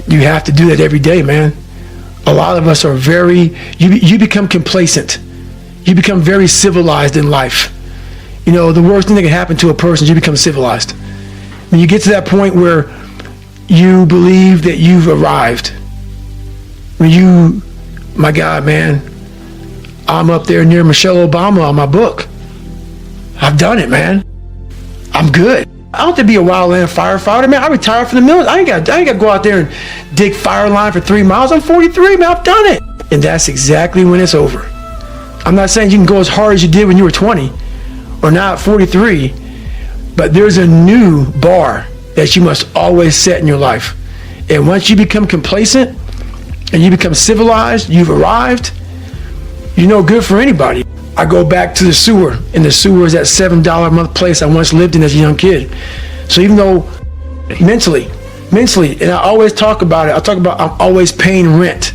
You have to do that every day, man. A lot of us are you become complacent. You become very civilized in life. You know, the worst thing that can happen to a person is you become civilized. When you get to that point where you believe that you've arrived, my God, man, I'm up there near Michelle Obama on my book. I've done it, man. I'm good. I don't have to be a wildland firefighter, man. I retired from the military. I ain't got to go out there and dig fire line for 3 miles. I'm 43, man. I've done it. And that's exactly when it's over. I'm not saying you can go as hard as you did when you were 20 or now at 43, but there's a new bar that you must always set in your life. And once you become complacent and you become civilized, you've arrived, you're no good for anybody. I go back to the sewer, and the sewer is that $7 a month place I once lived in as a young kid. So even though mentally, and I always talk about it, I'm always paying rent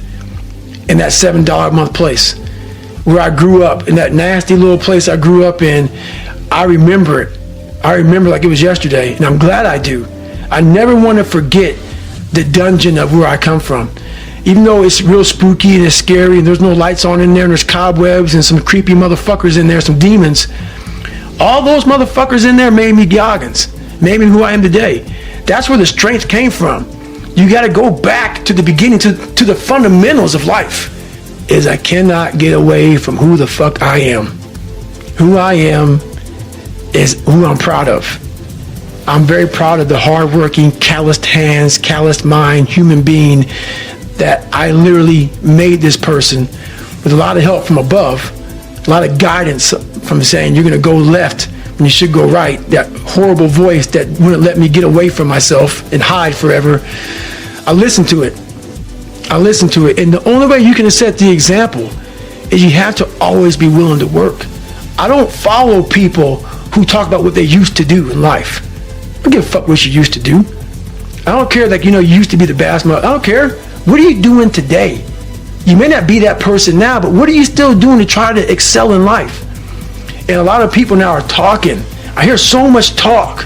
in that $7 a month place where I grew up, in that nasty little place I grew up in. I remember it. I remember like it was yesterday, and I'm glad I do. I never want to forget the dungeon of where I come from. Even though it's real spooky and it's scary and there's no lights on in there and there's cobwebs and some creepy motherfuckers in there, some demons, all those motherfuckers in there made me Goggins, made me who I am today. That's where the strength came from. You got to go back to the beginning, to the fundamentals of life. Is I cannot get away from who the fuck I am. Who I am is who I'm proud of. I'm very proud of the hardworking, calloused hands, calloused mind, human being that I literally made this person with a lot of help from above, a lot of guidance from saying you're going to go left when you should go right. That horrible voice that wouldn't let me get away from myself and hide forever. I listened to it. And the only way you can set the example is you have to always be willing to work. I don't follow people who talk about what they used to do in life. I don't give a fuck what you used to do. I don't care that, you used to be the best mother. I don't care. What are you doing today? You may not be that person now, but what are you still doing to try to excel in life? And a lot of people now are talking. I hear so much talk.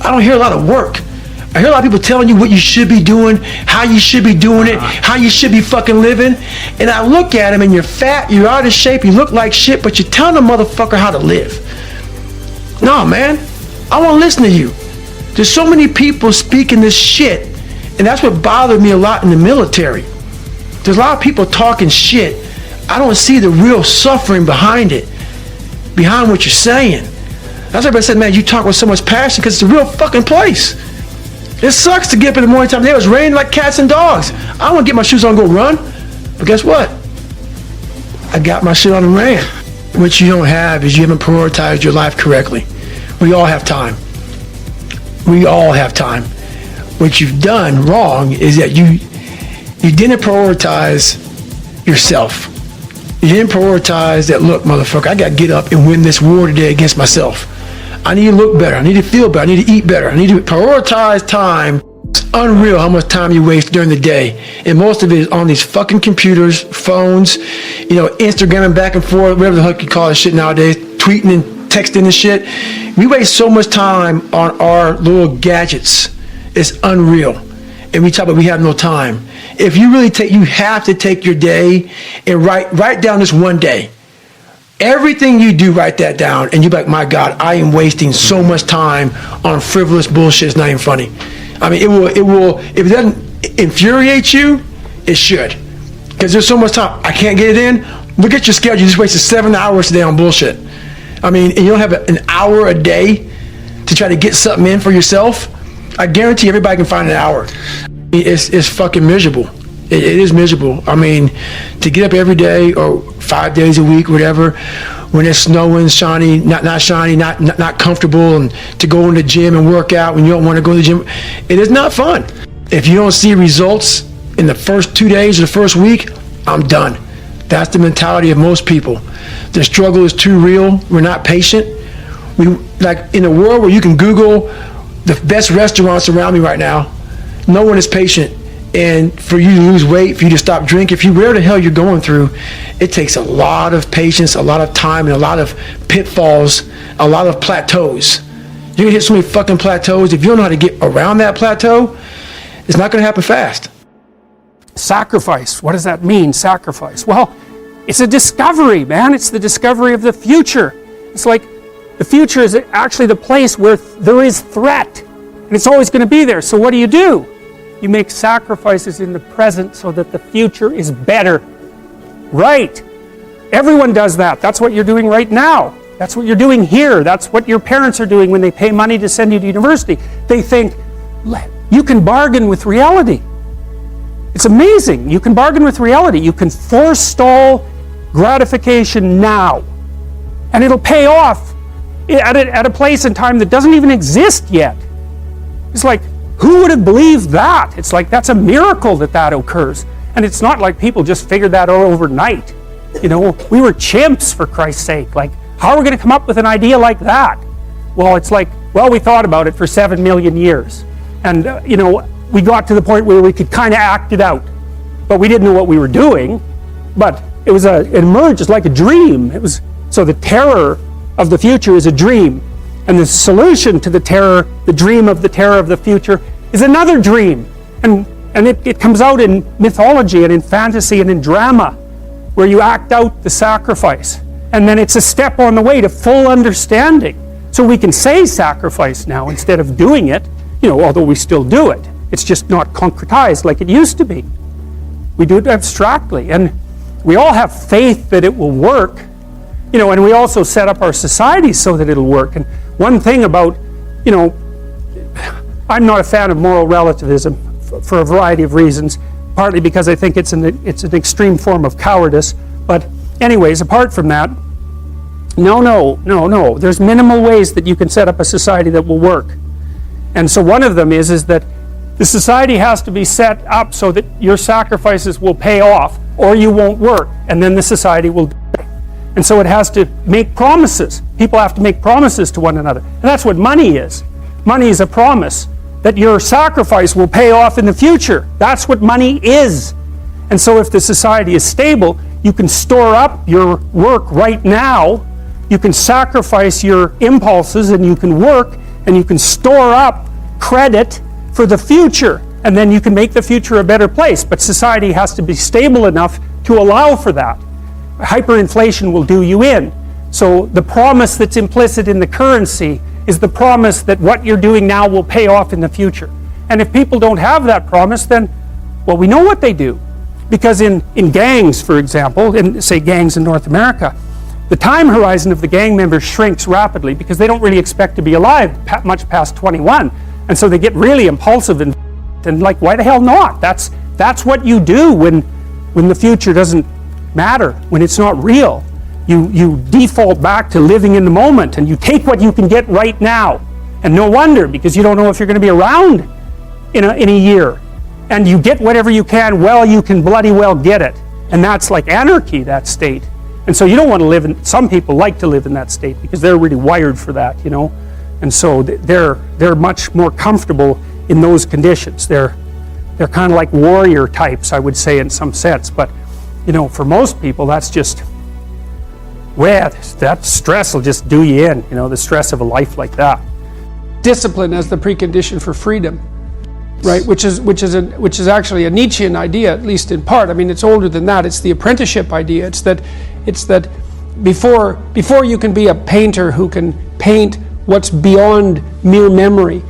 I don't hear a lot of work. I hear a lot of people telling you what you should be doing, how you should be doing it, how you should be fucking living. And I look at them and you're fat, you're out of shape, you look like shit, but you're telling a motherfucker how to live. No, man, I won't listen to you. There's so many people speaking this shit, and that's what bothered me a lot in the military. There's a lot of people talking shit. I don't see the real suffering behind it, behind what you're saying. That's why everybody said, man, you talk with so much passion because it's a real fucking place. It sucks to get up in the morning time. It was raining like cats and dogs. I want to get my shoes on and go run, but guess what? I got my shit on and ran. What you don't have is you haven't prioritized your life correctly. We all have time. We all have time. What you've done wrong is that you didn't prioritize yourself. You didn't prioritize that, look, motherfucker, I got to get up and win this war today against myself. I need to look better. I need to feel better. I need to eat better. I need to prioritize time. It's unreal how much time you waste during the day. And most of it is on these fucking computers, phones, Instagramming back and forth, whatever the heck you call this shit nowadays, tweeting and texting and shit. We waste so much time on our little gadgets. It's unreal. And we talk about we have no time. If you really you have to take your day and write down this one day. Everything you do, write that down, and you're like, my God, I am wasting so much time on frivolous bullshit. It's not even funny. I mean, it will, if it doesn't infuriate you, it should. Because there's so much time. I can't get it in. Look at your schedule. You just wasted 7 hours today on bullshit. I mean, and you don't have an hour a day to try to get something in for yourself. I guarantee everybody can find an hour. It's fucking miserable. It is miserable. I mean, to get up every day or 5 days a week, whatever, when it's snowing, shiny, not shiny, not comfortable, and to go in the gym and work out when you don't want to go to the gym, it is not fun. If you don't see results in the first 2 days or the first week, I'm done. That's the mentality of most people. The struggle is too real. We're not patient. We like in a world where you can Google the best restaurants around me right now, no one is patient. And for you to lose weight, for you to stop drinking, if you whatever the hell you're going through, it takes a lot of patience, a lot of time, and a lot of pitfalls, a lot of plateaus. You're gonna hit so many fucking plateaus. If you don't know how to get around that plateau, it's not gonna happen fast. Sacrifice. What does that mean, sacrifice? Well, it's a discovery, man. It's the discovery of the future. It's like the future is actually the place where there is threat. And it's always going to be there. So what do? You make sacrifices in the present so that the future is better. Right. Everyone does that. That's what you're doing right now. That's what you're doing here. That's what your parents are doing when they pay money to send you to university. They think, you can bargain with reality. It's amazing. You can bargain with reality. You can forestall gratification now. And it'll pay off at a place and time that doesn't even exist yet. It's like, who would have believed that? It's like, that's a miracle that occurs. And it's not like people just figured that out overnight. You know, we were chimps, for Christ's sake. Like, how are we going to come up with an idea like that? Well, it's like, well, we thought about it for 7 million years. And, you know, we got to the point where we could kind of act it out. But we didn't know what we were doing. But it emerged as like a dream. So the terror of the future is a dream. And the solution to the terror, the dream of the terror of the future, is another dream. And it comes out in mythology and in fantasy and in drama, where you act out the sacrifice. And then it's a step on the way to full understanding. So we can say sacrifice now instead of doing it, you know, although we still do it. It's just not concretized like it used to be. We do it abstractly. And we all have faith that it will work. You know, and we also set up our society so that it'll work. And one thing about, you know, I'm not a fan of moral relativism for a variety of reasons, partly because I think it's an extreme form of cowardice. But anyways, apart from that, no. There's minimal ways that you can set up a society that will work. And so one of them is that the society has to be set up so that your sacrifices will pay off or you won't work, and then the society will die. And so it has to make promises. People have to make promises to one another. And that's what money is. Money is a promise that your sacrifice will pay off in the future. That's what money is. And so if the society is stable, you can store up your work right now. You can sacrifice your impulses and you can work and you can store up credit for the future. And then you can make the future a better place. But society has to be stable enough to allow for that. Hyperinflation will do you in. So the promise that's implicit in the currency is the promise that what you're doing now will pay off in the future. And if people don't have that promise, then, well, we know what they do. Because in gangs, for example, in, say, gangs in North America, the time horizon of the gang members shrinks rapidly because they don't really expect to be alive much past 21. And so they get really impulsive and like, why the hell not? That's what you do when the future doesn't matter, when it's not real. You default back to living in the moment and you take what you can get right now. And no wonder, because you don't know if you're going to be around in a year. And you get whatever you can, well, you can bloody well get it. And that's like anarchy, that state. And so you don't want to live in, some people like to live in that state because they're really wired for that, you know. And so they're much more comfortable in those conditions. They're kind of like warrior types, I would say, in some sense. But, you know, for most people, that's just, well, that stress will just do you in, you know, the stress of a life like that. Discipline as the precondition for freedom, right? Which is actually a Nietzschean idea, at least in part. I mean, it's older than that. It's the apprenticeship idea. It's that before you can be a painter who can paint what's beyond mere memory,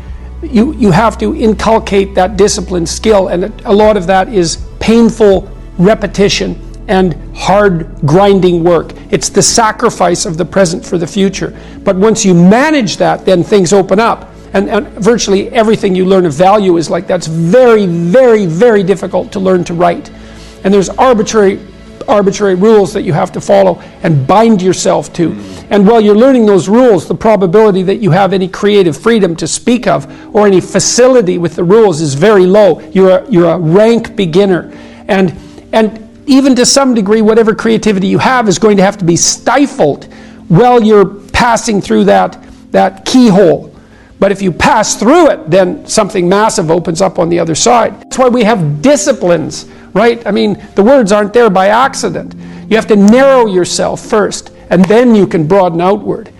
you have to inculcate that discipline skill, and a lot of that is painful repetition and hard grinding work. It's the sacrifice of the present for the future. But once you manage that, then things open up. And virtually everything you learn of value is like that's very, very, very difficult to learn to write. And there's arbitrary rules that you have to follow and bind yourself to. And while you're learning those rules, the probability that you have any creative freedom to speak of or any facility with the rules is very low. You're a rank beginner. And even to some degree, whatever creativity you have is going to have to be stifled while you're passing through that keyhole. But if you pass through it, then something massive opens up on the other side. That's why we have disciplines, right? I mean, the words aren't there by accident. You have to narrow yourself first, and then you can broaden outward.